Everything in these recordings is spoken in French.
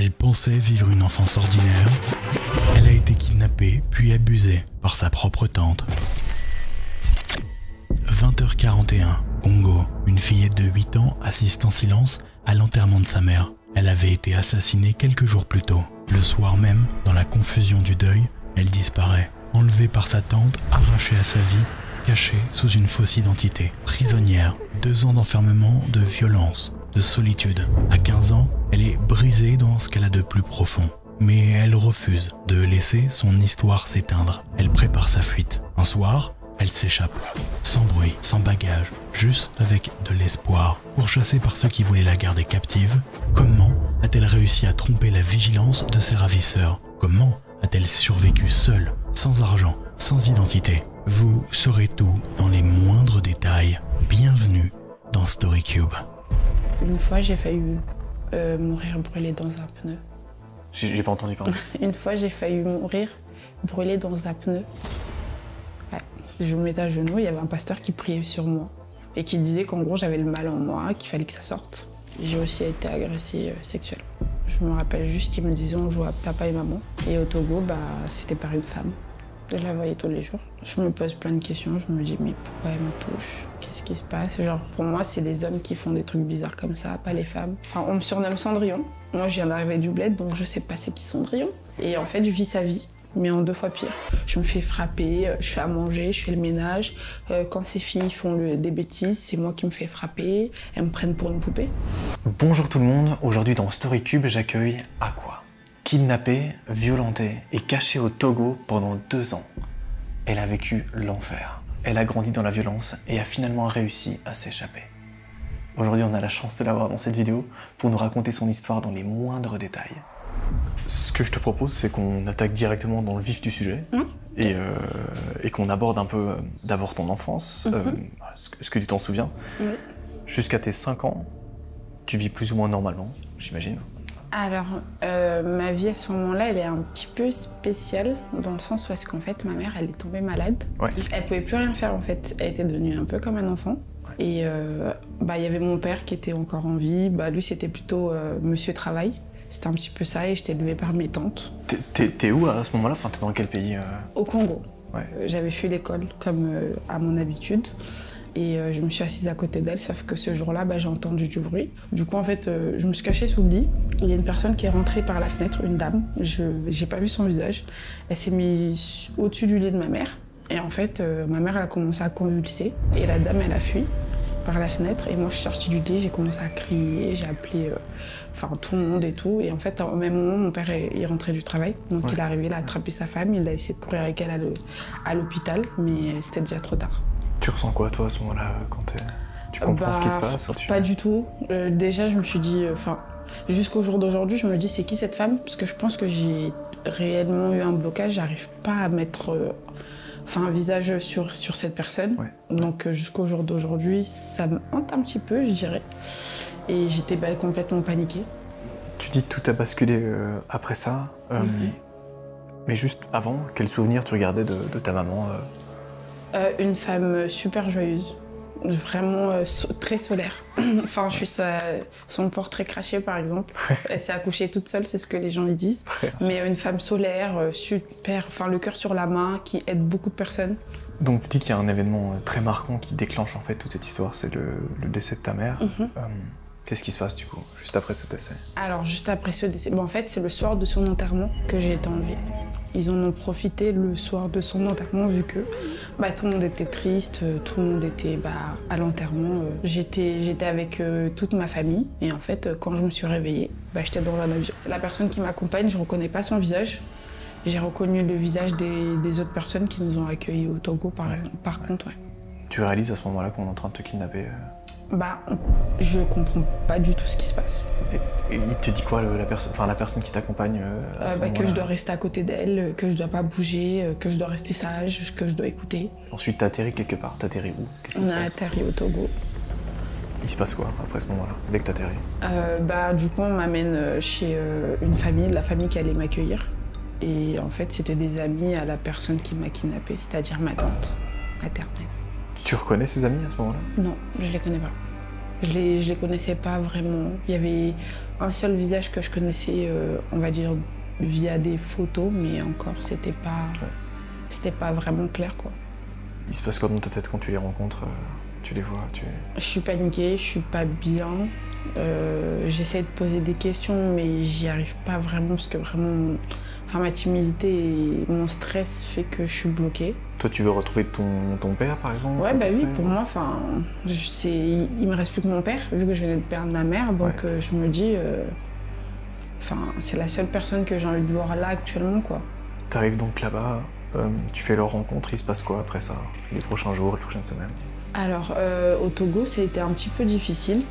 Elle pensait vivre une enfance ordinaire. Elle a été kidnappée puis abusée par sa propre tante. 20h41, Congo. Une fillette de 8 ans assiste en silence à l'enterrement de sa mère. Elle avait été assassinée quelques jours plus tôt. Le soir même, dans la confusion du deuil, elle disparaît. Enlevée par sa tante, arrachée à sa vie, cachée sous une fausse identité. Prisonnière, 2 ans d'enfermement, de violence, de solitude. À 15 ans, elle est brisée dans ce qu'elle a de plus profond. Mais elle refuse de laisser son histoire s'éteindre. Elle prépare sa fuite. Un soir, elle s'échappe. Sans bruit, sans bagage, juste avec de l'espoir. Pourchassée par ceux qui voulaient la garder captive, comment a-t-elle réussi à tromper la vigilance de ses ravisseurs? Comment a-t-elle survécu seule, sans argent, sans identité? Vous saurez tout dans les moindres détails. Bienvenue dans StoryCube. Une fois, j'ai failli mourir brûlée dans un pneu. J'ai pas entendu parler. Une fois, j'ai failli mourir brûlée dans un pneu. Ouais. Je me mettais à genoux, il y avait un pasteur qui priait sur moi et qui disait qu'en gros, j'avais le mal en moi, qu'il fallait que ça sorte. J'ai aussi été agressée sexuellement. Je me rappelle juste qu'ils me disaient on jouait à papa et maman. Et au Togo, c'était par une femme. Je la voyais tous les jours. Je me pose plein de questions, je me dis mais pourquoi elle me touche? Qu'est-ce qui se passe? Genre pour moi, c'est les hommes qui font des trucs bizarres comme ça, pas les femmes. Enfin, on me surnomme Cendrillon. Moi, je viens d'arriver du bled, donc je sais pas c'est qui Cendrillon. Et en fait, je vis sa vie, mais en 2 fois pire. Je me fais frapper, je fais à manger, je fais le ménage. Quand ces filles font des bêtises, c'est moi qui me fais frapper. Elles me prennent pour une poupée. Bonjour tout le monde, aujourd'hui dans StoryCube, j'accueille Aqua. Kidnappée, violentée et cachée au Togo pendant 2 ans. Elle a vécu l'enfer. Elle a grandi dans la violence et a finalement réussi à s'échapper. Aujourd'hui, on a la chance de la voir dans cette vidéo pour nous raconter son histoire dans les moindres détails. Ce que je te propose, c'est qu'on attaque directement dans le vif du sujet et qu'on aborde un peu d'abord ton enfance, ce que tu t'en souviens. Jusqu'à tes 5 ans, tu vis plus ou moins normalement, j'imagine. Alors, ma vie à ce moment-là, elle est un petit peu spéciale, dans le sens où est-ce qu'en fait, ma mère, elle est tombée malade. Ouais. Elle pouvait plus rien faire, en fait. Elle était devenue un peu comme un enfant. Ouais. Et il y avait mon père qui était encore en vie. Lui, c'était plutôt Monsieur Travail. C'était un petit peu ça, et j'étais élevée par mes tantes. T'es où à ce moment-là? Enfin, t'es dans quel pays? Au Congo. Ouais. J'avais fui l'école, comme à mon habitude. Et je me suis assise à côté d'elle, sauf que ce jour-là, j'ai entendu du bruit. Du coup, en fait, je me suis cachée sous le lit. Il y a une personne qui est rentrée par la fenêtre, une dame. J'ai pas vu son visage. Elle s'est mise au-dessus du lit de ma mère. Et en fait, ma mère, elle a commencé à convulser. Et la dame, elle a fui par la fenêtre. Et moi, je suis sortie du lit, j'ai commencé à crier, j'ai appelé tout le monde et tout. Et en fait, au même moment, mon père est rentré du travail. Donc il est arrivé, il a attrapé sa femme, il a essayé de courir avec elle à l'hôpital. Mais c'était déjà trop tard. Tu ressens quoi, toi, à ce moment-là, quand tu comprends ce qui se passe? Pas du tout. Déjà, je me suis dit... jusqu'au jour d'aujourd'hui, je me dis, c'est qui cette femme? Parce que je pense que j'ai réellement eu un blocage. J'arrive pas à mettre un visage sur cette personne. Ouais. Donc, jusqu'au jour d'aujourd'hui, ça me hante un petit peu, je dirais. Et j'étais complètement paniquée. Tu dis que tout a basculé après ça. Mais juste avant, quel souvenir tu regardais de ta maman? Une femme super joyeuse, vraiment très solaire. Je suis son portrait craché par exemple. Elle s'est accouchée toute seule, c'est ce que les gens lui disent. Mais une femme solaire, super, le cœur sur la main, qui aide beaucoup de personnes. Donc tu dis qu'il y a un événement très marquant qui déclenche en fait toute cette histoire, c'est le décès de ta mère. Qu'est-ce qui se passe du coup, juste après ce décès? Alors juste après ce décès, en fait c'est le soir de son enterrement que j'ai été enlevée. Ils en ont profité le soir de son enterrement vu que tout le monde était triste, tout le monde était à l'enterrement. J'étais avec toute ma famille et en fait quand je me suis réveillée, j'étais dans un avion. C'est la personne qui m'accompagne, je ne reconnais pas son visage. J'ai reconnu le visage des autres personnes qui nous ont accueillis au Togo par contre. Ouais. Tu réalises à ce moment-là qu'on est en train de te kidnapper? Je comprends pas du tout ce qui se passe. Et il te dit quoi, la personne qui t'accompagne à ce moment-là? Que je dois rester à côté d'elle, que je dois pas bouger, que je dois rester sage, que je dois écouter. Ensuite, t'atterris quelque part. T'atterris où? On a atterri au Togo. Il se passe quoi après ce moment-là, dès que t'atterris? Du coup, on m'amène chez une famille, la famille qui allait m'accueillir. Et en fait, c'était des amis à la personne qui m'a kidnappée, c'est-à-dire ma tante maternelle. Tu reconnais ces amis à ce moment-là? Non, je les connais pas. Je les connaissais pas vraiment. Il y avait un seul visage que je connaissais, on va dire, via des photos, mais encore, c'était pas vraiment clair, quoi. Il se passe quoi dans ta tête quand tu les rencontres, tu les vois, Je suis paniquée, je suis pas bien. J'essaie de poser des questions, mais j'y arrive pas vraiment parce que vraiment, enfin, ma timidité et mon stress fait que je suis bloquée. Toi, tu veux retrouver ton père, par exemple? Ouais, bah oui, pour moi, enfin, il me reste plus que mon père, vu que je venais de perdre ma mère, donc je me dis, enfin, c'est la seule personne que j'ai envie de voir là actuellement, quoi. T'arrives donc là-bas, tu fais leur rencontre, il se passe quoi après ça, les prochains jours, les prochaines semaines? Alors, au Togo, c'était un petit peu difficile.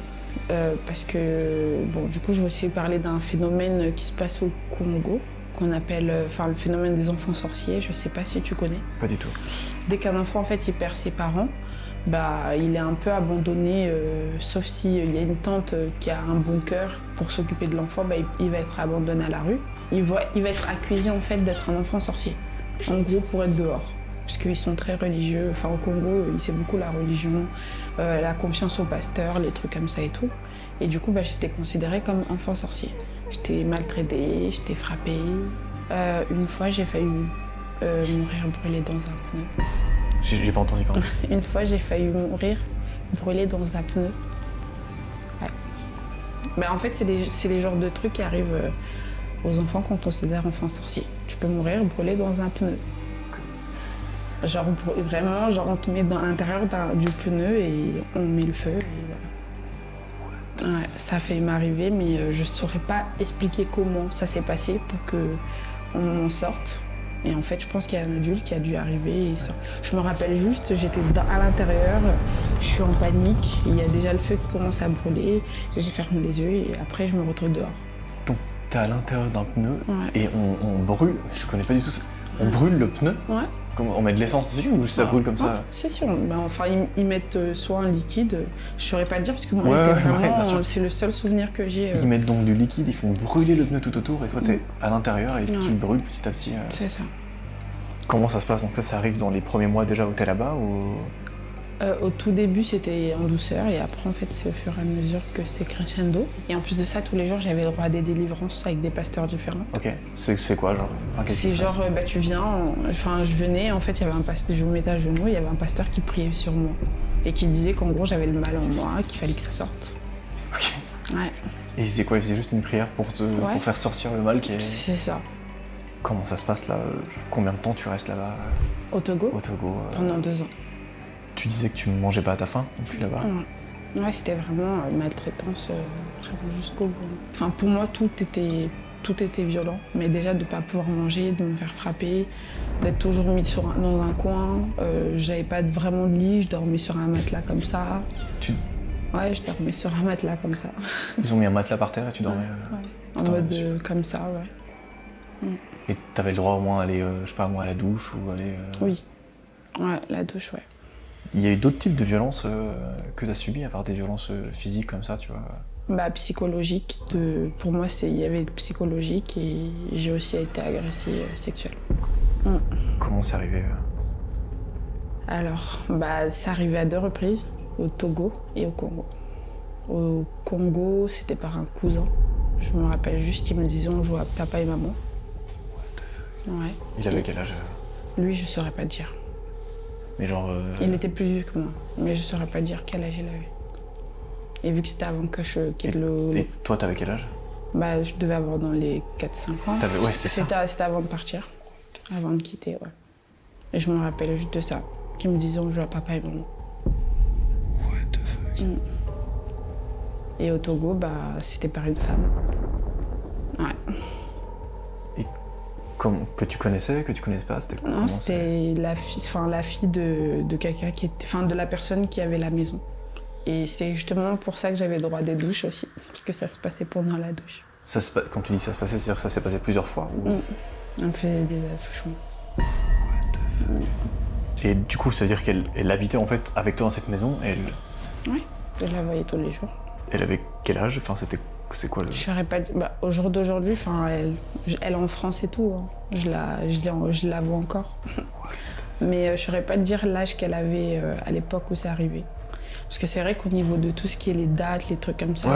Parce que, bon, du coup, je vais aussi parler d'un phénomène qui se passe au Congo, qu'on appelle, le phénomène des enfants sorciers. Je sais pas si tu connais. Pas du tout. Dès qu'un enfant, en fait, il perd ses parents, bah, il est un peu abandonné, sauf s'il y a une tante qui a un bon cœur pour s'occuper de l'enfant, bah, il va être abandonné à la rue. Il va être accusé, en fait, d'être un enfant sorcier. En gros, pour être dehors. Parce qu'ils sont très religieux. Enfin, au Congo, c'est beaucoup la religion, la confiance au pasteur, les trucs comme ça et tout. Et du coup, bah, j'étais considérée comme enfant sorcier. J'étais maltraitée, j'étais frappée. Une fois, j'ai failli mourir brûlée dans un pneu. J'ai pas entendu parler. Une fois, j'ai failli mourir brûlée dans un pneu. Ouais. Bah, en fait, c'est les genres de trucs qui arrivent aux enfants qu'on considère enfants sorciers. Tu peux mourir brûlée dans un pneu. Genre vraiment, genre on te met dans l'intérieur du pneu et on met le feu et voilà. Ouais, ça a failli m'arriver, mais je saurais pas expliquer comment ça s'est passé pour qu'on m'en sorte. Et en fait, je pense qu'il y a un adulte qui a dû arriver. Je me rappelle juste, j'étais à l'intérieur, je suis en panique, il y a déjà le feu qui commence à brûler, j'ai fermé les yeux et après je me retrouve dehors. Donc t'es à l'intérieur d'un pneu et on brûle, je connais pas du tout ça, on brûle le pneu? Ouais. On met de l'essence dessus ou juste ça brûle comme ça? C'est sûr. Ben, enfin, ils mettent soit un liquide, je saurais pas te dire parce que moi, c'est le seul souvenir que j'ai. Ils mettent donc du liquide, ils font brûler le pneu tout autour et toi t'es à l'intérieur et tu brûles petit à petit. C'est ça. Comment ça se passe? Donc ça arrive dans les premiers mois déjà où t'es là-bas ou... Au tout début, c'était en douceur et après, en fait, c'est au fur et à mesure que c'était crescendo. Et en plus de ça, tous les jours, j'avais le droit à des délivrances avec des pasteurs différents. Ok. C'est quoi, genre? C'est genre, bah, tu viens, enfin, je venais, en fait, il y avait un pasteur, je me mettais à genoux, il y avait un pasteur qui priait sur moi et qui disait qu'en gros, j'avais le mal en moi, qu'il fallait que ça sorte. Ok. Ouais. Et il faisait quoi? Il faisait juste une prière pour faire sortir le mal qui est... C'est ça. Comment ça se passe là? Combien de temps tu restes là-bas? Au Togo? Au Togo. Pendant 2 ans. Tu disais que tu ne mangeais pas à ta faim depuis là-bas? Ouais, c'était vraiment maltraitance vraiment jusqu'au bout. Enfin, pour moi, tout était violent. Mais déjà, de ne pas pouvoir manger, de me faire frapper, d'être toujours mis dans un coin. J'avais pas vraiment de lit, je dormais sur un matelas comme ça. Ouais, je dormais sur un matelas comme ça. Ils ont mis un matelas par terre et tu dormais en mode comme ça, ouais. Et t'avais le droit au moins d'aller, je sais pas moi, à la douche ou aller... Oui. Ouais, la douche, ouais. Il y a eu d'autres types de violences que tu as subies, à part des violences physiques comme ça, tu vois? Bah, psychologique. Pour moi, il y avait le psychologique et j'ai aussi été agressée sexuelle. Comment c'est arrivé? Alors, bah, c'est arrivé à 2 reprises, au Togo et au Congo. Au Congo, c'était par un cousin. Je me rappelle juste qu'il me disait on joue à papa et maman. Ouais. Il avait quel âge? Lui, je saurais pas dire. Mais genre... Il était plus vieux que moi, mais je saurais pas dire quel âge il avait. Et vu que c'était avant que je quitte Et toi, t'avais quel âge? Bah, je devais avoir dans les 4-5 ans. Ouais, c'est ça. C'était avant de partir, avant de quitter, ouais. Et je me rappelle juste de ça, qu'il me disait on joue à papa et maman. What the fuck? Et au Togo, bah, c'était par une femme. Ouais. Et que tu connaissais, que tu connaissais pas? C'était Non, c'était la fille de quelqu'un qui était, enfin, de la personne qui avait la maison. Et c'est justement pour ça que j'avais le droit des douches aussi, parce que ça se passait pendant la douche. Quand tu dis ça se passait, c'est-à-dire que ça s'est passé plusieurs fois ou... On me faisait des attouchements. Et du coup, ça veut dire qu'elle habitait en fait avec toi dans cette maison et elle... Oui, je la voyais tous les jours. Elle avait quel âge? Enfin, c'est quoi le... Je saurais pas dire. Bah, au jour d'aujourd'hui, enfin, elle en France et tout, hein. Je la vois encore. Mais je saurais pas te dire l'âge qu'elle avait à l'époque où c'est arrivé. Parce que c'est vrai qu'au niveau de tout ce qui est les dates, les trucs comme ça,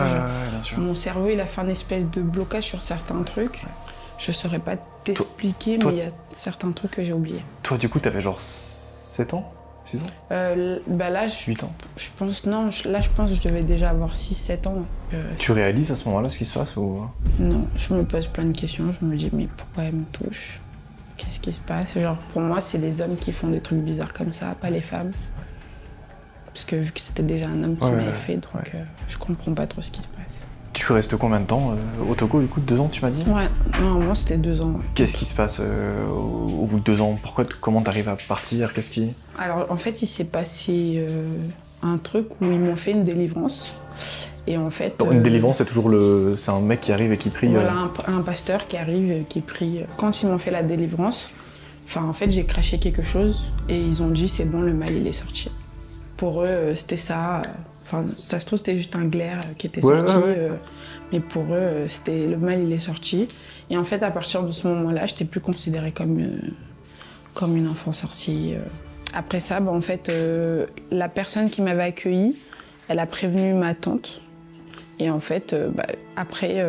bien sûr. mon cerveau il a fait un espèce de blocage sur certains trucs. Je saurais pas t'expliquer, mais il y a certains trucs que j'ai oubliés. Toi, du coup, t'avais genre 7 ans 6 ans Là, 8 ans. Je pense, non, là, je pense que je devais déjà avoir 6-7 ans. Tu réalises à ce moment-là ce qui se passe ou... Non, je me pose plein de questions. Je me dis, mais pourquoi elle me touche? Qu'est-ce qui se passe? Genre, pour moi, c'est les hommes qui font des trucs bizarres comme ça, pas les femmes. Parce que vu que c'était déjà un homme qui m'avait fait, donc je comprends pas trop ce qui se passe. Tu restes combien de temps au Togo, du coup, 2 ans, tu m'as dit? Ouais, normalement c'était 2 ans. Ouais. Qu'est-ce qui se passe au bout de 2 ans? Comment t'arrives à partir? Qu'est-ce qui... Alors, en fait, il s'est passé un truc où ils m'ont fait une délivrance. Et en fait... Une délivrance, c'est toujours c'est un mec qui arrive et qui prie... Voilà, un pasteur qui arrive, qui prie. Quand ils m'ont fait la délivrance, en fait, j'ai craché quelque chose et ils ont dit, c'est bon, le mal, il est sorti. Pour eux, c'était ça. Ça se trouve, c'était juste un glaire qui était sorti. Mais pour eux, c'était le mal, il est sorti. Et en fait, à partir de ce moment-là, je n'étais plus considérée comme une enfant sortie. Après ça, en fait, la personne qui m'avait accueillie, elle a prévenu ma tante. Et en fait, après,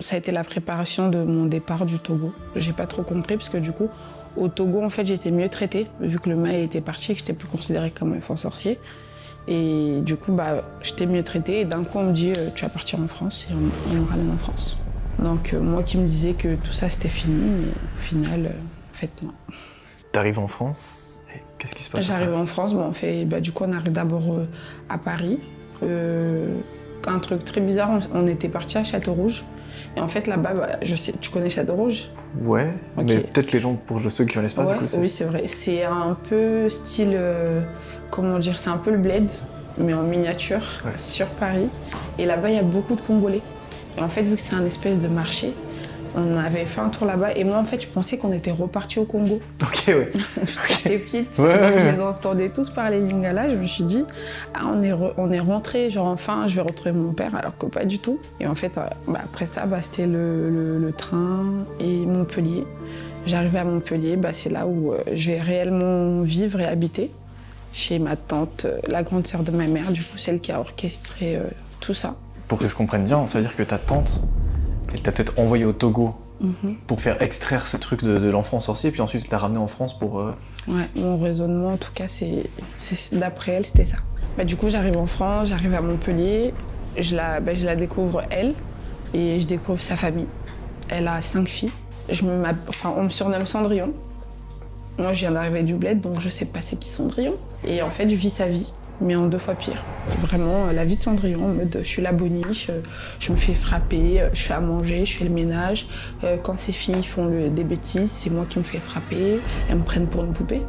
ça a été la préparation de mon départ du Togo. J'ai pas trop compris, parce que du coup, au Togo, en fait, j'étais mieux traitée, vu que le mal était parti et que je n'étais plus considérée comme un enfant sorcier. Et du coup, j'étais mieux traitée. Et d'un coup, on me dit, tu vas partir en France, et on me ramène en France. Donc, moi qui me disais que tout ça, c'était fini, mais au final, en fait, non. T'arrives en France, et qu'est-ce qui se passe? J'arrive en France, du coup, on arrive d'abord à Paris. Un truc très bizarre, on était parti à Château-Rouge. Et en fait, là-bas, je sais, tu connais Château-Rouge? Ouais, mais peut-être les gens, pour ceux qui connaissent pas, du coup, oui, c'est vrai. C'est un peu style, comment dire, c'est un peu le bled, mais en miniature, sur Paris. Et là-bas, il y a beaucoup de Congolais. Et en fait, vu que c'est un espèce de marché, on avait fait un tour là-bas. Et moi, en fait, je pensais qu'on était reparti au Congo. Ok, ouais. Parce que j'étais petite, je les entendais tous parler lingala. Je me suis dit, on est rentré, genre enfin, je vais retrouver mon père, alors que pas du tout. Et en fait, après ça, c'était le train et Montpellier. J'arrivais à Montpellier, c'est là où je vais réellement vivre et habiter. Chez ma tante, la grande sœur de ma mère, du coup, celle qui a orchestré tout ça. Pour que je comprenne bien, ça veut dire que ta tante, elle t'a peut-être envoyé au Togo pour faire extraire ce truc de l'enfant sorcier, puis ensuite l'a ramené en France pour... Ouais, mon raisonnement, en tout cas, d'après elle, c'était ça. Du coup, j'arrive en France, j'arrive à Montpellier, je la découvre elle, et je découvre sa famille. Elle a 5 filles. On me surnomme Cendrillon. Moi, je viens d'arriver du bled, donc je sais pas c'est qui Cendrillon. Et en fait, je vis sa vie, mais en 2 fois pire. Vraiment, la vie de Cendrillon, en mode, je suis la boniche, je me fais frapper, je fais à manger, je fais le ménage. Quand ces filles font des bêtises, c'est moi qui me fais frapper. Elles me prennent pour une poupée,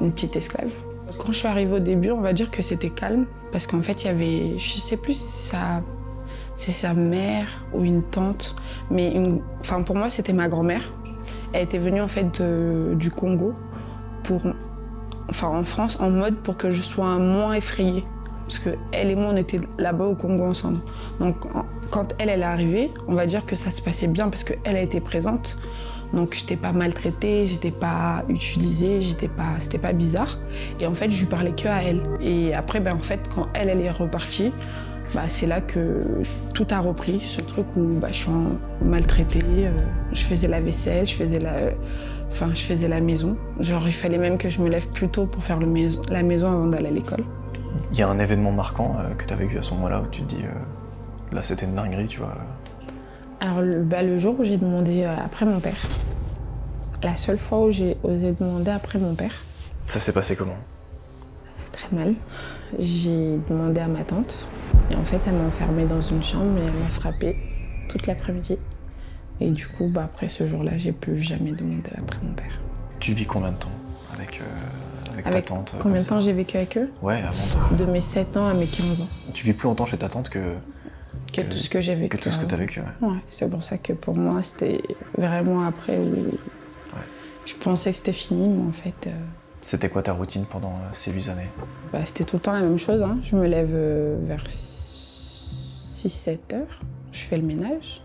une petite esclave. Quand je suis arrivée au début, on va dire que c'était calme, parce qu'en fait, il y avait, je sais plus si c'est sa mère ou une tante, mais pour moi, c'était ma grand-mère. Elle était venue en fait du Congo en France en mode pour que je sois moins effrayée. Parce qu'elle et moi, on était là-bas au Congo ensemble. Donc quand elle est arrivée, on va dire que ça se passait bien parce qu'elle a été présente. Donc j'étais pas maltraitée, j'étais pas utilisée, c'était pas bizarre. Et en fait, je lui parlais que à elle. Et après, en fait, quand elle est repartie, c'est là que tout a repris, ce truc où je suis maltraitée, je faisais la vaisselle, je faisais la maison. Genre, il fallait même que je me lève plus tôt pour faire la maison avant d'aller à l'école. Il y a un événement marquant que tu as vécu à ce moment-là où tu te dis, là c'était une dinguerie, tu vois. Alors, le jour où j'ai demandé après mon père, la seule fois où j'ai osé demander après mon père. Ça s'est passé comment? Très mal. J'ai demandé à ma tante. Et en fait, elle m'a enfermée dans une chambre et elle m'a frappée toute l'après-midi. Et du coup, après ce jour-là, j'ai plus jamais demandé après mon père. Tu vis combien de temps avec ta tante? Combien de temps j'ai vécu avec eux? Ouais, avant de mes 7 ans à mes 15 ans. Tu vis plus longtemps chez ta tante que tout ce que j'ai vécu. Que tout ce que tu as vécu, ouais. C'est pour ça que pour moi, c'était vraiment après où je pensais que c'était fini, mais en fait... C'était quoi ta routine pendant ces 8 années? C'était tout le temps la même chose. Je me lève vers 6-7 heures. Je fais le ménage.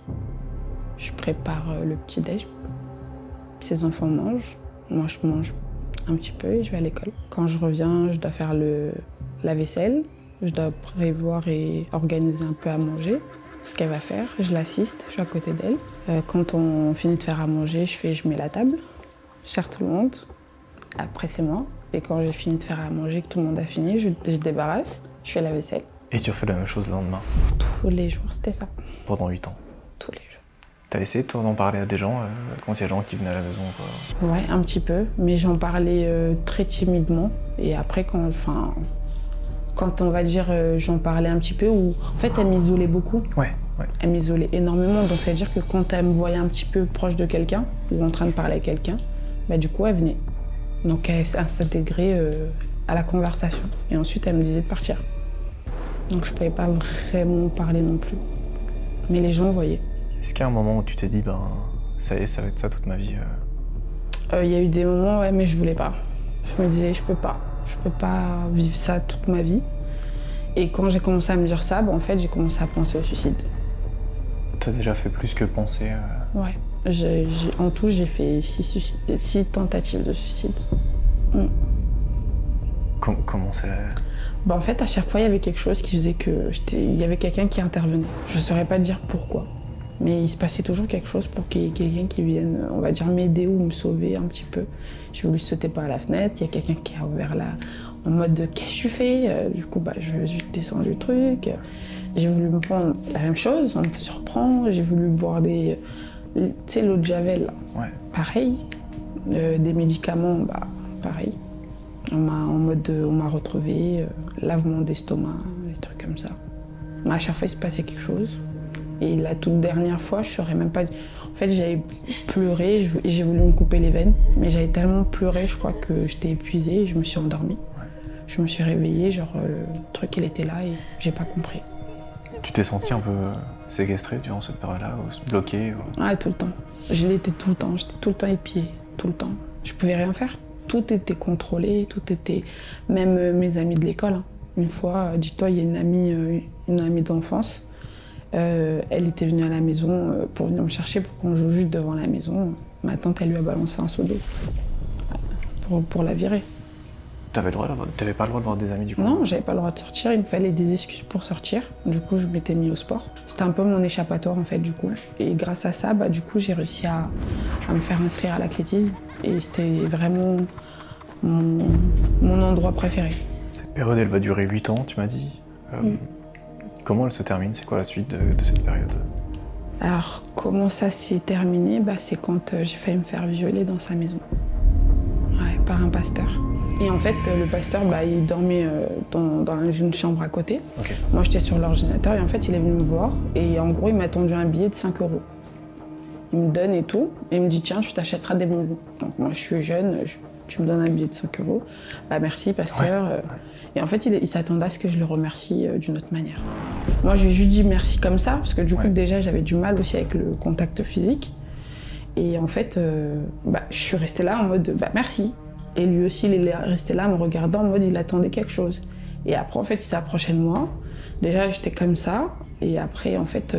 Je prépare le petit-déj. Ces enfants mangent. Moi, je mange un petit peu et je vais à l'école. Quand je reviens, je dois faire la vaisselle, Je dois prévoir et organiser un peu à manger, ce qu'elle va faire. Je l'assiste, je suis à côté d'elle. Quand on finit de faire à manger, je mets la table, je sers tout le monde. Après, c'est moi. Et quand j'ai fini de faire à manger, que tout le monde a fini, je débarrasse, je fais la vaisselle. Et tu refais la même chose le lendemain? Tous les jours, c'était ça. Pendant 8 ans? Tous les jours. T'as essayé toi d'en parler à des gens quand il y a des gens qui venaient à la maison quoi? Ouais, un petit peu, mais j'en parlais très timidement. Et après, quand on va dire j'en parlais un petit peu, ou en fait, elle m'isolait beaucoup. Ouais. Elle m'isolait énormément, donc ça veut dire que quand elle me voyait un petit peu proche de quelqu'un, ou en train de parler à quelqu'un, bah du coup, elle venait. Donc elle s'intégrait à la conversation. Et ensuite, elle me disait de partir. Donc je ne pouvais pas vraiment parler non plus. Mais les gens voyaient. Est-ce qu'il y a un moment où tu t'es dit, ça y est, ça va être ça toute ma vie? Il y a eu des moments, ouais, mais je voulais pas. Je me disais, je peux pas vivre ça toute ma vie. Et quand j'ai commencé à me dire ça, en fait, j'ai commencé à penser au suicide. T'as déjà fait plus que penser? Ouais. En tout, j'ai fait 6 tentatives de suicide. Comment c'est? En fait, à chaque fois, il y avait quelque chose qui faisait il y avait quelqu'un qui intervenait. Je ne saurais pas dire pourquoi. Mais il se passait toujours quelque chose pour qu'il y ait quelqu'un qui vienne, on va dire, m'aider ou me sauver un petit peu. J'ai voulu sauter par la fenêtre, il y a quelqu'un qui a ouvert là, en mode de « qu'est-ce que tu fais ?» Du coup, je descends du truc. J'ai voulu me prendre la même chose, on me surprend. J'ai voulu boire tu sais, l'eau de Javel, là. Ouais. Pareil. Des médicaments, pareil. On m'a retrouvé, lavement d'estomac, des trucs comme ça. Mais à chaque fois, il se passait quelque chose. Et la toute dernière fois, je saurais même pas. En fait, j'avais pleuré, j'ai voulu me couper les veines, mais j'avais tellement pleuré, je crois que j'étais épuisée et je me suis endormie. Ouais. Je me suis réveillée, genre le truc, il était là et j'ai pas compris. Tu t'es sentie un peu séquestrée durant cette période-là, ou bloquée ou... Ah, tout le temps. Je l'étais tout le temps, j'étais tout le temps épiée, tout le temps. Je pouvais rien faire. Tout était contrôlé, tout était... Même mes amis de l'école. Hein. Une fois, dis-toi, il y a une amie d'enfance. Elle était venue à la maison pour venir me chercher pour qu'on joue juste devant la maison. Ma tante, elle lui a balancé un seau d'eau pour la virer. T'avais pas le droit de voir des amis du coup? Non, j'avais pas le droit de sortir, il me fallait des excuses pour sortir. Du coup, je m'étais mis au sport. C'était un peu mon échappatoire en fait du coup. Et grâce à ça, du coup, j'ai réussi à me faire inscrire à l'athlétisme. Et c'était vraiment mon endroit préféré. Cette période, elle va durer 8 ans, tu m'as dit. Comment elle se termine? C'est quoi la suite de cette période? Alors, comment ça s'est terminé? C'est quand j'ai failli me faire violer dans sa maison. Ouais, par un pasteur. Et en fait, le pasteur, il dormait dans une chambre à côté. Okay. Moi, j'étais sur l'ordinateur et en fait, il est venu me voir. Et en gros, il m'a tendu un billet de 5 €. Il me donne et tout. Et il me dit, tiens, tu t'achèteras des bonbons. Donc moi, je suis jeune, tu me donnes un billet de 5 €. Merci, pasteur. Ouais. Et en fait, il s'attendait à ce que je le remercie d'une autre manière. Moi, je lui ai juste dit merci comme ça, parce que du coup, déjà, j'avais du mal aussi avec le contact physique. Et en fait, je suis restée là en mode, merci. Et lui aussi, il est resté là, me regardant en mode, il attendait quelque chose. Et après, en fait, il s'approchait de moi. Déjà, j'étais comme ça. Et après, en fait,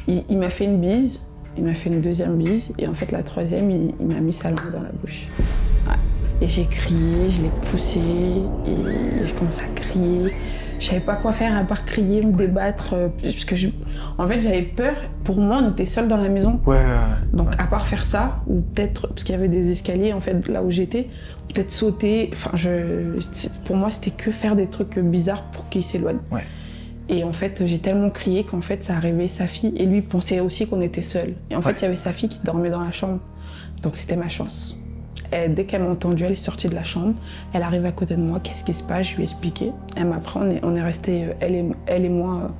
il m'a fait une bise. Il m'a fait une deuxième bise. Et en fait, la troisième, il m'a mis sa langue dans la bouche. Ouais. Et j'ai crié, je l'ai poussé. Et j'ai commencé à crier. Je savais pas quoi faire à part crier, me débattre. Parce que en fait, j'avais peur. Pour moi, on était seuls dans la maison. Donc, à part faire ça, ou peut-être, parce qu'il y avait des escaliers, en fait, là où j'étais, peut-être sauter. Enfin, pour moi, c'était que faire des trucs bizarres pour qu'il s'éloigne. Ouais. Et en fait, j'ai tellement crié qu'en fait, ça a réveillé sa fille. Et lui, il pensait aussi qu'on était seuls. Et en fait, il y avait sa fille qui dormait dans la chambre. Donc, c'était ma chance. Et dès qu'elle m'a entendue, elle est sortie de la chambre. Elle arrive à côté de moi. Qu'est-ce qui se passe? Je lui ai expliqué. Après, on est restés, elle et moi,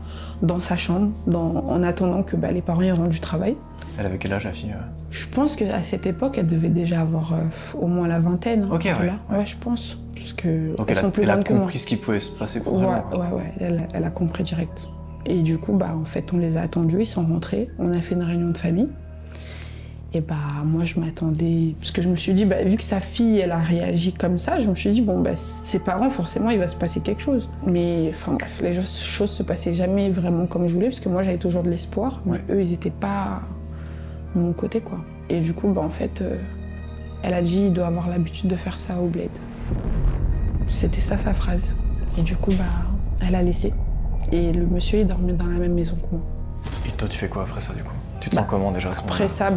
dans sa chambre, en attendant que les parents y rentrent du travail. Elle avait quel âge, la fille? Je pense qu'à cette époque, elle devait déjà avoir au moins la vingtaine. Ok, ouais, je pense. Parce que donc elle a compris ce qui pouvait se passer pour elle. Ouais, elle a compris direct. Et du coup, en fait, on les a attendus, ils sont rentrés. On a fait une réunion de famille. Et moi, je m'attendais... Parce que je me suis dit, vu que sa fille, elle a réagi comme ça, je me suis dit, ses parents, forcément, il va se passer quelque chose. Mais, enfin bref, les choses se passaient jamais vraiment comme je voulais, parce que moi, j'avais toujours de l'espoir, mais eux, ils étaient pas de mon côté, quoi. Et du coup, en fait, elle a dit, il doit avoir l'habitude de faire ça au bled. C'était ça, sa phrase. Et du coup, Elle a laissé. Et le monsieur, il dormait dans la même maison que moi. Et toi, tu fais quoi après ça, du coup? Tu te sens comment déjà à ce moment-là? Après ça,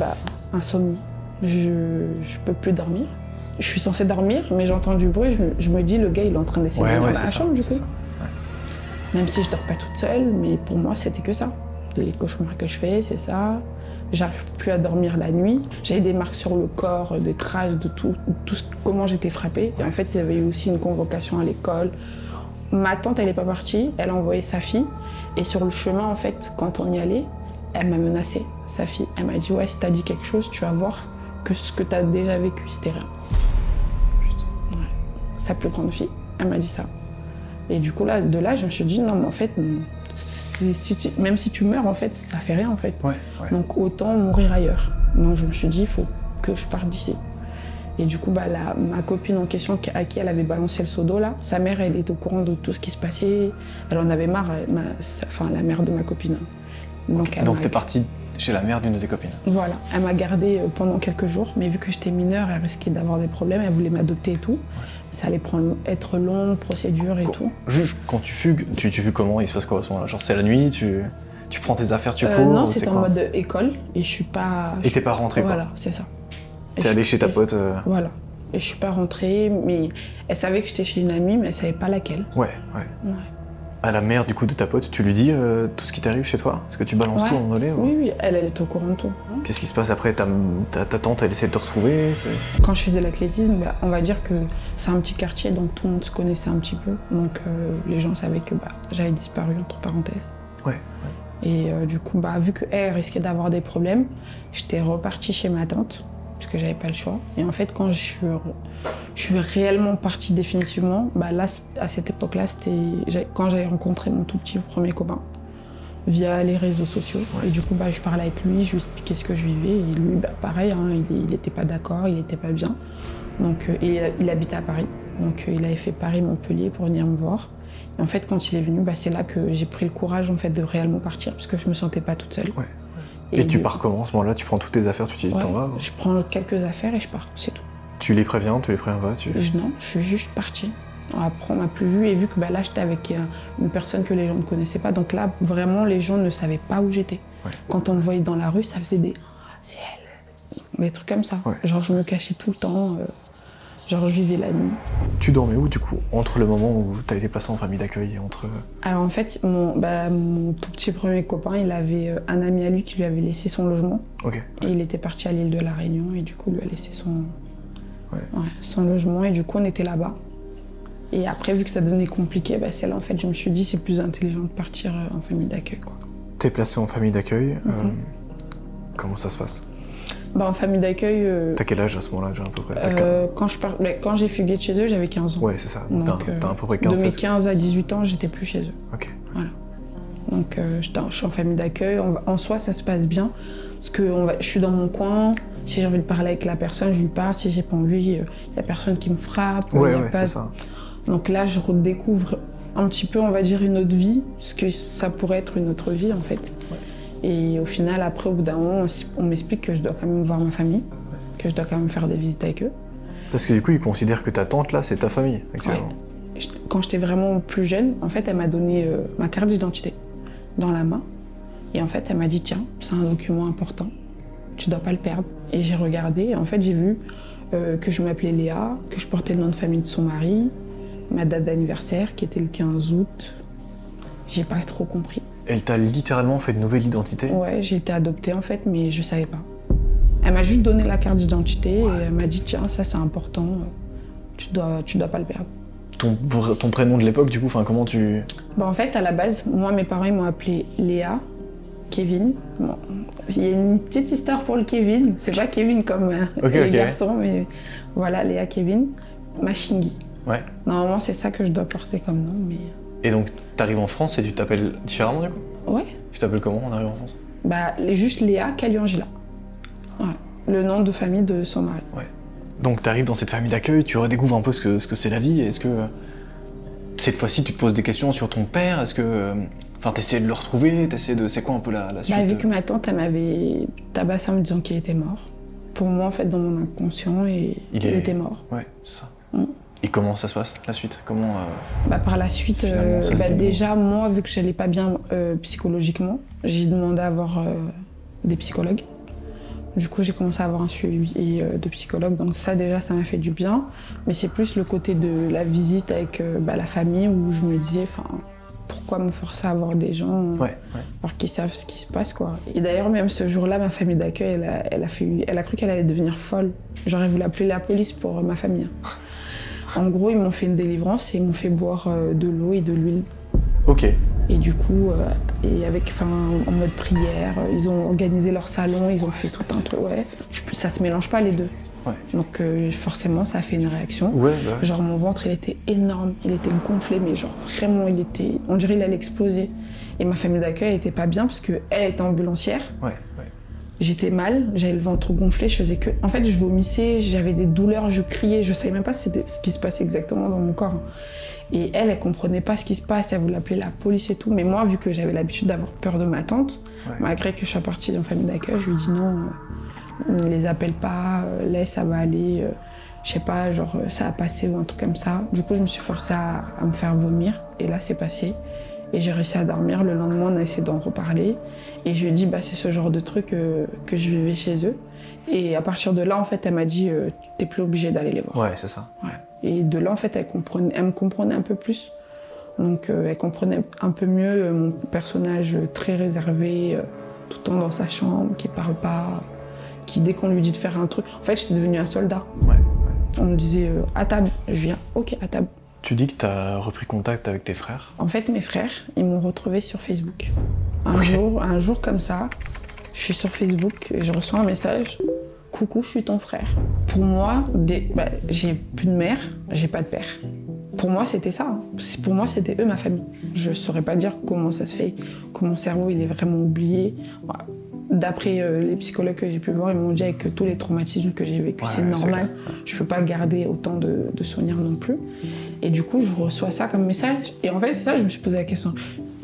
insomnie. Je peux plus dormir. Je suis censée dormir, mais j'entends du bruit, je me dis, le gars, il est en train d'essayer de dormir dans la chambre, du coup. Même si je dors pas toute seule, mais pour moi, c'était que ça. Les cauchemars que je fais, c'est ça. J'arrive plus à dormir la nuit. J'ai des marques sur le corps, des traces de comment j'étais frappée. Et en fait, il y avait eu aussi une convocation à l'école. Ma tante, elle n'est pas partie, elle a envoyé sa fille. Et sur le chemin, en fait, quand on y allait, elle m'a menacée, sa fille. Elle m'a dit, ouais, si t'as dit quelque chose, tu vas voir que ce que t'as déjà vécu, c'était rien. Ouais. Sa plus grande fille, elle m'a dit ça. Et du coup, de là, je me suis dit, non, mais en fait, même si tu meurs, en fait, ça fait rien, en fait. Ouais. Donc, autant mourir ailleurs. Donc, je me suis dit, il faut que je parte d'ici. Et du coup, ma copine en question, à qui elle avait balancé le seau d'eau, là, sa mère, elle était au courant de tout ce qui se passait. Elle en avait marre, la mère de ma copine. Donc t'es partie chez la mère d'une de tes copines? Voilà. Elle m'a gardée pendant quelques jours, mais vu que j'étais mineure, elle risquait d'avoir des problèmes, elle voulait m'adopter et tout. Ça allait être long, procédure et tout. Juste quand tu fugues, tu fugues comment? Il se passe quoi à ce moment-là? Genre c'est la nuit, tu prends tes affaires, tu cours? Non, c'était en mode école et je suis pas... Et t'es pas rentrée, quoi? Voilà, c'est ça. T'es allée chez ta pote? Voilà. Et je suis pas rentrée, mais elle savait que j'étais chez une amie, mais elle savait pas laquelle. Ouais. À la mère du coup de ta pote, tu lui dis tout ce qui t'arrive chez toi? Est-ce que tu balances tout en volée? Oui, elle est au courant de tout. Qu'est-ce qui se passe après? Ta tante, elle essaie de te retrouver? Quand je faisais l'athlétisme, on va dire que c'est un petit quartier, donc tout le monde se connaissait un petit peu. Donc les gens savaient que j'avais disparu, entre parenthèses. Ouais. Et du coup, vu qu'elle risquait d'avoir des problèmes, j'étais repartie chez ma tante, puisque j'avais pas le choix. Et en fait, quand je suis réellement partie définitivement, là, à cette époque-là, c'était quand j'avais rencontré mon tout petit premier copain, via les réseaux sociaux. Et du coup, je parlais avec lui, je lui expliquais ce que je vivais. Et lui, pareil, il n'était pas d'accord, il n'était pas bien. Donc, il habitait à Paris. Donc, il avait fait Paris-Montpellier pour venir me voir. Et en fait, quand il est venu, c'est là que j'ai pris le courage en fait, de réellement partir, parce que je me sentais pas toute seule. Ouais. Et tu pars comment à ce moment-là? Tu prends toutes tes affaires, tu te dis t'en vas? Je prends quelques affaires et je pars, c'est tout. Tu les préviens pas? Non, je suis juste partie. Après, on m'a plus vue et vu que là, j'étais avec une personne que les gens ne connaissaient pas. Donc là, vraiment, les gens ne savaient pas où j'étais. Ouais. Quand on me voyait dans la rue, ça faisait des « c'est elle », des trucs comme ça. Ouais. Genre, je me cachais tout le temps. Genre, je vivais la nuit. Tu dormais où, du coup, entre le moment où tu as été placé en famille d'accueil et entre... Alors, en fait, mon tout petit premier copain, il avait un ami à lui qui lui avait laissé son logement. Ok. Et il était parti à l'île de la Réunion et du coup, lui a laissé son logement et du coup, on était là-bas. Et après, vu que ça devenait compliqué, c'est là, en fait, je me suis dit, c'est plus intelligent de partir en famille d'accueil, quoi. T'es placé en famille d'accueil. Comment ça se passe? En famille d'accueil... T'as quel âge à ce moment-là, déjà, à peu près? Quand j'ai fugué de chez eux, j'avais 15 ans. Ouais, c'est ça. Donc t'as à peu près 15 ans. De mes 15 à 18 ans, j'étais plus chez eux. Ok. Voilà. Donc je suis en famille d'accueil. En soi, ça se passe bien. Parce que je suis dans mon coin. Si j'ai envie de parler avec la personne, je lui parle. Si j'ai pas envie, il y a personne qui me frappe. Ouais, c'est ça. Donc là, je redécouvre un petit peu, on va dire, une autre vie. Parce que ça pourrait être une autre vie, en fait. Ouais. Et au final, après, au bout d'un moment, on m'explique que je dois quand même voir ma famille, que je dois quand même faire des visites avec eux. Parce que du coup, ils considèrent que ta tante, là, c'est ta famille, actuellement. Ouais. Quand j'étais vraiment plus jeune, en fait, elle m'a donné ma carte d'identité dans la main. Et en fait, elle m'a dit, tiens, c'est un document important, tu dois pas le perdre. Et j'ai regardé, et en fait, j'ai vu que je m'appelais Léa, que je portais le nom de famille de son mari, ma date d'anniversaire, qui était le 15 août. J'ai pas trop compris. Elle t'a littéralement fait de nouvelle identité? Ouais, j'ai été adoptée en fait, mais je savais pas. Elle m'a juste donné la carte d'identité et elle m'a dit tiens, ça c'est important, tu dois pas le perdre. Ton prénom de l'époque, du coup, comment tu... En fait, à la base, moi, mes parents m'ont appelé Léa, Kevin. Bon, il y a une petite histoire pour le Kevin, c'est pas Kevin comme les garçons, mais voilà, Léa, Kevin. Machingi. Ouais. Normalement, c'est ça que je dois porter comme nom, mais... Et donc, t'arrives en France et tu t'appelles différemment, du coup? Ouais. Tu t'appelles comment en arrivant en France? Juste Léa Kaliangila. Ouais. Le nom de famille de son mari. Ouais. Donc, t'arrives dans cette famille d'accueil, tu redécouvres un peu ce que c'est la vie. Est-ce que, cette fois-ci, tu te poses des questions sur ton père? Est-ce que... t'essaies de le retrouver? C'est quoi un peu la suite? Vu que ma tante, elle m'avait tabassé en me disant qu'il était mort. Pour moi, en fait, dans mon inconscient, il était mort. Ouais, c'est ça. Et comment ça se passe, la suite? Comment Par la suite, déjà, moi, vu que j'allais pas bien psychologiquement, j'ai demandé à avoir des psychologues. Du coup, j'ai commencé à avoir un suivi de psychologue, donc ça, déjà, ça m'a fait du bien. Mais c'est plus le côté de la visite avec la famille où je me disais, pourquoi me forcer à voir des gens alors qu'ils savent ce qui se passe, quoi. Et d'ailleurs, même ce jour-là, ma famille d'accueil, elle a cru qu'elle allait devenir folle. J'aurais voulu appeler la police pour ma famille. En gros, ils m'ont fait une délivrance et ils m'ont fait boire de l'eau et de l'huile. Ok. Et du coup, en mode prière, ils ont organisé leur salon, ils ont fait tout un truc, ça se mélange pas les deux. Ouais. Donc forcément, ça a fait une réaction. Ouais. Genre mon ventre, il était énorme, il était gonflé, mais genre vraiment, on dirait qu'il allait exploser. Et ma famille d'accueil, elle était pas bien parce qu'elle était ambulancière. Ouais. J'étais mal, j'avais le ventre gonflé, En fait, je vomissais, j'avais des douleurs, je criais, je savais même pas ce qui se passait exactement dans mon corps. Et elle comprenait pas ce qui se passe, elle voulait appeler la police et tout. Mais moi, vu que j'avais l'habitude d'avoir peur de ma tante, malgré que je sois partie en famille d'accueil, je lui ai dit non, ne les appelle pas, laisse, ça va aller, je sais pas, genre ça a passé ou un truc comme ça. Du coup, je me suis forcée à me faire vomir et là, c'est passé. Et j'ai réussi à dormir. Le lendemain, on a essayé d'en reparler. Et je lui ai dit, c'est ce genre de truc que je vivais chez eux. Et à partir de là, en fait, elle m'a dit, t'es plus obligée d'aller les voir. Ouais, c'est ça. Ouais. Et de là, en fait, elle me comprenait un peu plus. Donc, elle comprenait un peu mieux mon personnage très réservé, tout le temps dans sa chambre, qui parle pas, qui, dès qu'on lui dit de faire un truc... En fait, j'étais devenue un soldat. Ouais. On me disait, à table. Je viens, ok, à table. Tu dis que tu as repris contact avec tes frères? En fait, mes frères, ils m'ont retrouvée sur Facebook. Un jour comme ça, je suis sur Facebook et je reçois un message. Coucou, je suis ton frère. Pour moi, j'ai plus de mère, j'ai pas de père. Pour moi, c'était ça. Pour moi, c'était eux, ma famille. Je saurais pas dire comment ça se fait, que mon cerveau, il est vraiment oublié. Voilà. D'après les psychologues que j'ai pu voir, ils m'ont dit avec tous les traumatismes que j'ai vécu, c'est normal. Je peux pas garder autant de souvenirs non plus. Et du coup, je reçois ça comme message. Et en fait, c'est ça, je me suis posé la question.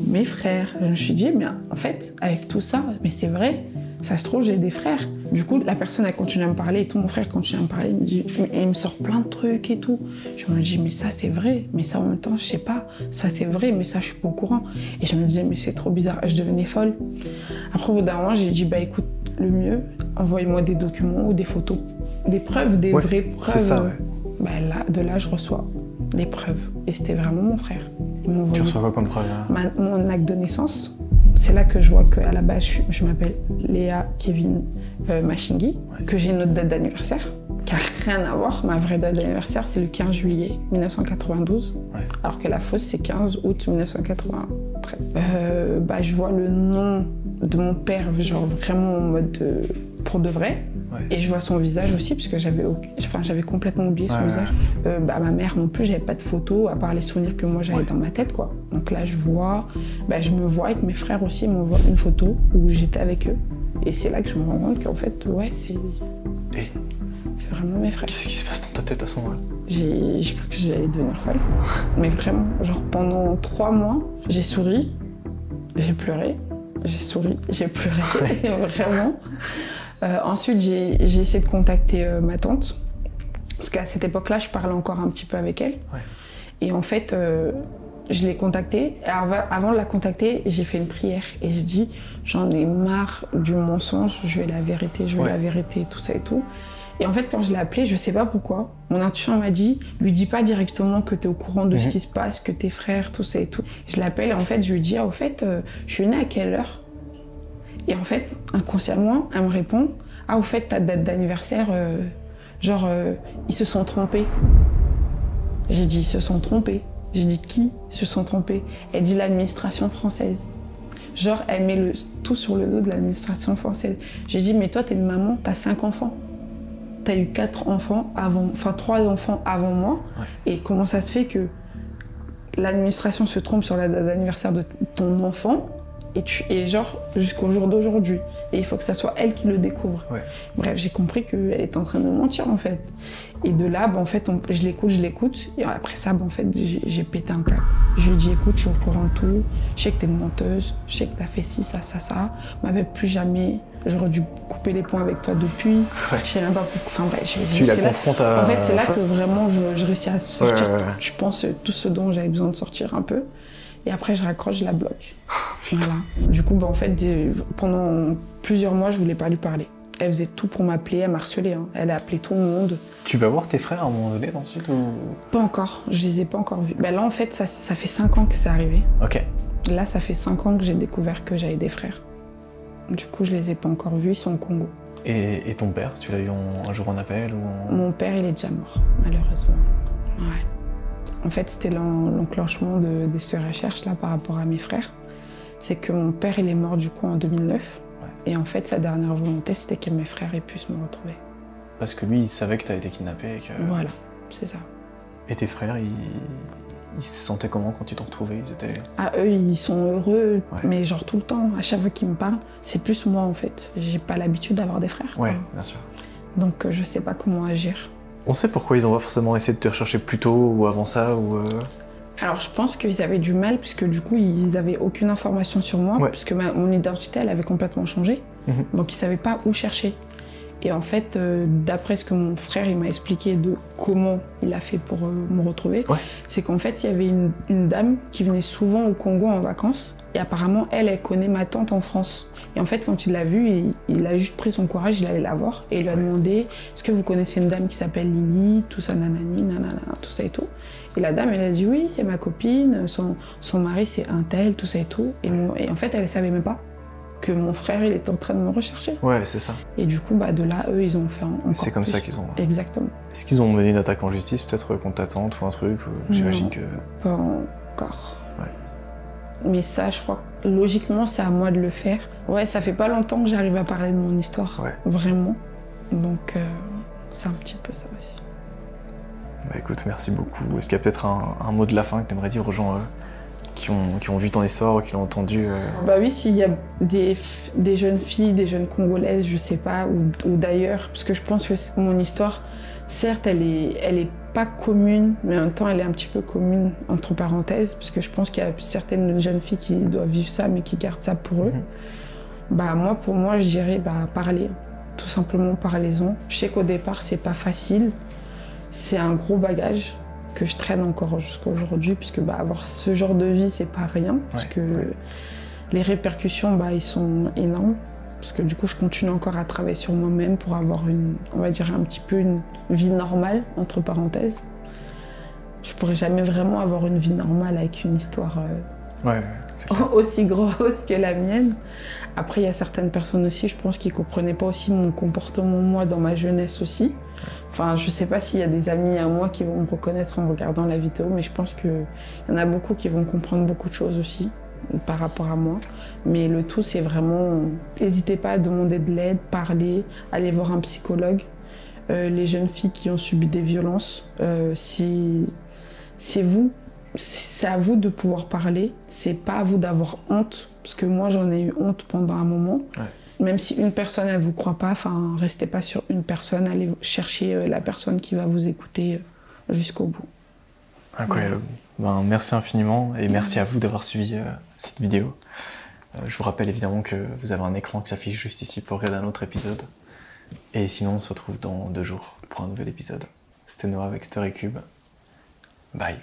Mes frères, je me suis dit, mais en fait, avec tout ça, mais c'est vrai, ça se trouve, j'ai des frères. Du coup, la personne a continué à me parler et tout, mon frère continue à me parler. Il me sort plein de trucs et tout. Je me dis, mais ça, c'est vrai. Mais ça, en même temps, je sais pas. Ça, c'est vrai, mais ça, je suis pas au courant. Et je me disais, mais c'est trop bizarre. Je devenais folle. Après, au bout d'un moment, j'ai dit, écoute, le mieux, envoie-moi des documents ou des photos, des preuves, des vraies preuves. C'est ça, de là, je reçois des preuves. Et c'était vraiment mon frère. Tu reçois quoi comme preuve? Mon acte de naissance. C'est là que je vois qu'à la base, je m'appelle Léa Kevin Machingi, que j'ai une autre date d'anniversaire, qui n'a rien à voir. Ma vraie date d'anniversaire, c'est le 15 juillet 1992, alors que la fausse, c'est 15 août 1993. Je vois le nom de mon père, genre vraiment en mode pour de vrai. Et je vois son visage aussi, parce que j'avais complètement oublié son visage. Ma mère non plus, j'avais pas de photos, à part les souvenirs que moi j'avais dans ma tête, quoi. Donc là, je me vois avec mes frères aussi, ils m'envoient une photo où j'étais avec eux. Et c'est là que je me rends compte qu'en fait, c'est vraiment mes frères. Qu'est-ce qui se passe dans ta tête à ce moment-là? J'ai cru que j'allais devenir folle. Mais vraiment, genre pendant 3 mois, j'ai souri, j'ai pleuré, j'ai souri, j'ai pleuré, vraiment. Ensuite, j'ai essayé de contacter ma tante, parce qu'à cette époque-là, je parlais encore un petit peu avec elle. Et en fait, je l'ai contactée. Et avant de la contacter, j'ai fait une prière. Et j'ai dit, j'en ai marre du mensonge, je veux la vérité, tout ça et tout. Et en fait, quand je l'ai appelée, je sais pas pourquoi, mon intuition m'a dit, lui dis pas directement que t'es au courant de ce qui se passe, que tes frères, tout ça et tout. Je l'appelle et en fait, je lui dis, au fait, je suis née à quelle heure? Et en fait, inconsciemment, elle me répond, au fait, ta date d'anniversaire, ils se sont trompés. J'ai dit, ils se sont trompés. J'ai dit, qui se sont trompés? Elle dit, l'administration française. Genre, elle met tout sur le dos de l'administration française. J'ai dit, mais toi, t'es une maman, t'as 5 enfants. T'as eu 4 enfants avant, 3 enfants avant moi. Et comment ça se fait que l'administration se trompe sur la date d'anniversaire de ton enfant et genre jusqu'au jour d'aujourd'hui. Et il faut que ça soit elle qui le découvre. Bref, j'ai compris qu'elle est en train de me mentir en fait. Et de là, en fait, je l'écoute. Et après ça, en fait, j'ai pété un câble. Je lui ai dit, écoute, je suis au courant de tout. Je sais que t'es une menteuse. Je sais que t'as fait ci, ça. M'avait plus jamais j'aurais dû couper les ponts avec toi depuis. Ouais. Je sais même pas pourquoi. Enfin bref, Tu la confrontes à... En fait, c'est là que vraiment je réussis à sortir, ouais. je pense, tout ce dont j'avais besoin de sortir un peu. Et après, je raccroche, je la bloque. Voilà. Du coup, en fait, pendant plusieurs mois, je voulais pas lui parler. Elle faisait tout pour m'appeler, elle m'harcelait. Hein. Elle a appelé tout le monde. Tu vas voir tes frères à un moment donné ensuite ou... Pas encore, je les ai pas encore vus. Là, en fait, ça fait 5 ans que c'est arrivé. Ok. Là, ça fait 5 ans que j'ai découvert que j'avais des frères. Du coup, je les ai pas encore vus, ils sont au Congo. Et ton père, tu l'as eu un jour en appel ou Mon père, il est déjà mort, malheureusement. Ouais. En fait, c'était l'enclenchement de ce recherche là par rapport à mes frères. C'est que mon père, il est mort du coup en 2009. Ouais. Et en fait, sa dernière volonté, c'était que mes frères aient pu me retrouver. Parce que lui, il savait que tu as été kidnappée et que... Voilà, c'est ça. Et tes frères, ils se sentaient comment quand ils t'ont retrouvée? Ils étaient... Ah, eux, ils sont heureux, mais genre tout le temps, à chaque fois qu'ils me parlent, c'est plus moi en fait. J'ai pas l'habitude d'avoir des frères. Ouais, bien sûr. Donc je sais pas comment agir. On sait pourquoi ils ont pas forcément essayé de te rechercher plus tôt ou avant ça ou Alors je pense qu'ils avaient du mal puisque du coup ils avaient aucune information sur moi, puisque mon identité elle avait complètement changé. Donc ils savaient pas où chercher. Et en fait, d'après ce que mon frère il m'a expliqué de comment il a fait pour me retrouver, c'est qu'en fait il y avait une dame qui venait souvent au Congo en vacances et apparemment elle connaît ma tante en France. Et en fait quand il l'a vue, il a juste pris son courage, il allait la voir et il lui a demandé est-ce que vous connaissez une dame qui s'appelle Lily, tout ça nanani, nanana, tout ça et tout. Et la dame elle a dit oui c'est ma copine, son mari c'est un tel, tout ça et tout. Et en fait elle savait même pas que mon frère il était en train de me rechercher. Ouais, c'est ça. Et du coup, de là, eux, ils ont fait encore C'est comme ça qu'ils ont... Exactement. Est-ce qu'ils ont mené une attaque en justice, peut-être contre ta tante ou un truc j'imagine que... Pas encore. Ouais. Mais ça, je crois, logiquement, c'est à moi de le faire. Ouais, ça fait pas longtemps que j'arrive à parler de mon histoire. Ouais. Vraiment. Donc, c'est un petit peu ça aussi. Bah écoute, merci beaucoup. Est-ce qu'il y a peut-être un mot de la fin que tu aimerais dire aux gens qui ont vu ton histoire ou qui l'ont entendu Bah oui, s'il y a des jeunes filles, des jeunes Congolaises, je sais pas, ou d'ailleurs, parce que je pense que mon histoire, certes, elle est pas commune, mais en même temps, elle est un petit peu commune, entre parenthèses, parce que je pense qu'il y a certaines jeunes filles qui doivent vivre ça, mais qui gardent ça pour eux. Pour moi, je dirais, parler. Tout simplement, parlez-en. Je sais qu'au départ, c'est pas facile. C'est un gros bagage que je traîne encore jusqu'à aujourd'hui, puisque avoir ce genre de vie, c'est pas rien, parce que les répercussions, ils sont énormes, parce que du coup, je continue encore à travailler sur moi-même pour avoir on va dire un petit peu une vie normale, entre parenthèses. Je pourrais jamais vraiment avoir une vie normale avec une histoire aussi grosse que la mienne. Après, il y a certaines personnes aussi, je pense, qui comprenaient pas aussi mon comportement, moi, dans ma jeunesse aussi. Enfin, je sais pas s'il y a des amis à moi qui vont me reconnaître en regardant la vidéo, mais je pense qu'il y en a beaucoup qui vont comprendre beaucoup de choses aussi par rapport à moi. Mais le tout, c'est vraiment... N'hésitez pas à demander de l'aide, parler, aller voir un psychologue. Les jeunes filles qui ont subi des violences, c'est à vous de pouvoir parler. C'est pas à vous d'avoir honte, parce que moi, j'en ai eu honte pendant un moment. Même si une personne, elle vous croit pas, restez pas sur une personne, allez chercher la personne qui va vous écouter jusqu'au bout. Incroyable. Merci infiniment et merci à vous d'avoir suivi cette vidéo. Je vous rappelle évidemment que vous avez un écran qui s'affiche juste ici pour regarder un autre épisode. Et sinon, on se retrouve dans 2 jours pour un nouvel épisode. C'était Noah avec StoryCube. Bye.